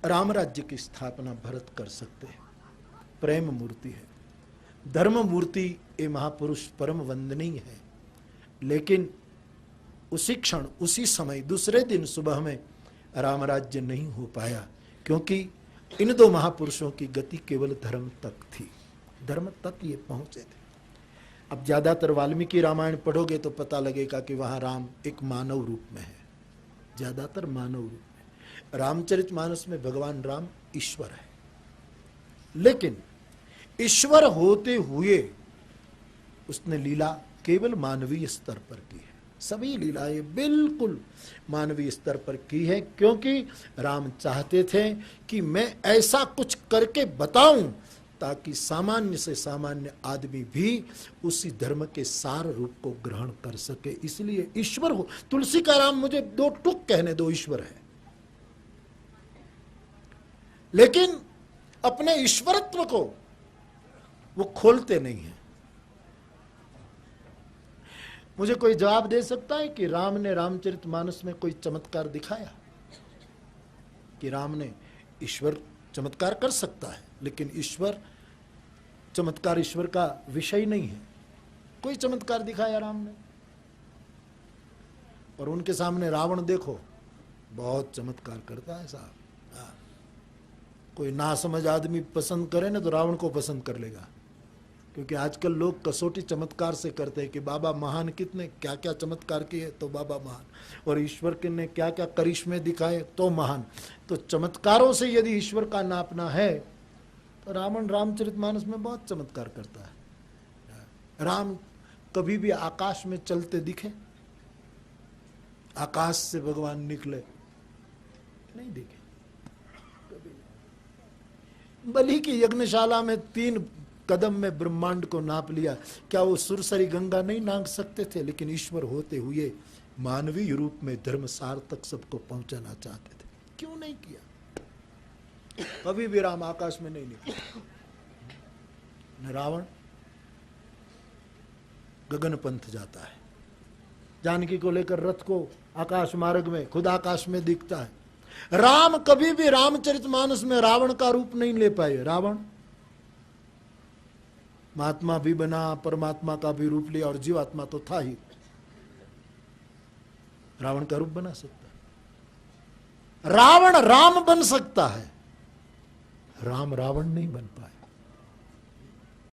राम राज्य की स्थापना भरत कर सकते हैं। प्रेम मूर्ति है, धर्म मूर्ति, ये महापुरुष परम वंदनीय है। लेकिन उसी क्षण, उसी समय, दूसरे दिन सुबह में राम राज्य नहीं हो पाया, क्योंकि इन दो महापुरुषों की गति केवल धर्म तक थी, धर्म तक ये पहुंचे थे। अब ज्यादातर वाल्मीकि रामायण पढ़ोगे तो पता लगेगा कि वहां राम एक मानव रूप में है, ज्यादातर मानव रूप में। रामचरितमानस में भगवान राम ईश्वर है, लेकिन ईश्वर होते हुए उसने लीला केवल मानवीय स्तर पर की है। सभी लीलाएं बिल्कुल मानवीय स्तर पर की है, क्योंकि राम चाहते थे कि मैं ऐसा कुछ करके बताऊं ताकि सामान्य से सामान्य आदमी भी उसी धर्म के सार रूप को ग्रहण कर सके। इसलिए ईश्वर हो, तुलसी का राम मुझे दो टुक कहने दो, ईश्वर है, लेकिन अपने ईश्वरत्व को वो खोलते नहीं है। मुझे कोई जवाब दे सकता है कि राम ने रामचरितमानस में कोई चमत्कार दिखाया? कि राम ने, ईश्वर चमत्कार कर सकता है, लेकिन ईश्वर, चमत्कार ईश्वर का विषय नहीं है। कोई चमत्कार दिखाया राम ने? और उनके सामने रावण देखो, बहुत चमत्कार करता है साहब। कोई नासमझ आदमी पसंद करे ना तो रावण को पसंद कर लेगा, क्योंकि आजकल लोग कसौटी चमत्कार से करते हैं कि बाबा महान कितने क्या क्या चमत्कार किए तो बाबा महान, और ईश्वर के ने क्या क्या करिश्मे दिखाए तो महान। तो चमत्कारों से यदि ईश्वर का नापना है तो रावण रामचरितमानस में बहुत चमत्कार करता है। राम कभी भी आकाश में चलते दिखे? आकाश से भगवान निकले नहीं दिखे कभी नहीं। बलि की यज्ञशाला में 3 कदम में ब्रह्मांड को नाप लिया, क्या वो सुरसरी गंगा नहीं नाप सकते थे? लेकिन ईश्वर होते हुए मानवीय रूप में धर्मसार तक सबको पहुंचाना चाहते थे, क्यों नहीं किया? कभी भी राम आकाश में नहीं निकले। न रावण गगन पंथ जाता है, जानकी को लेकर रथ को आकाश मार्ग में, खुद आकाश में दिखता है। राम कभी भी रामचरितमानस में रावण का रूप नहीं ले पाए। रावण महात्मा भी बना, परमात्मा का भी रूप लिया, और जीवात्मा तो था ही, रावण का रूप बना सकता है। रावण राम बन सकता है, राम रावण नहीं बन पाए।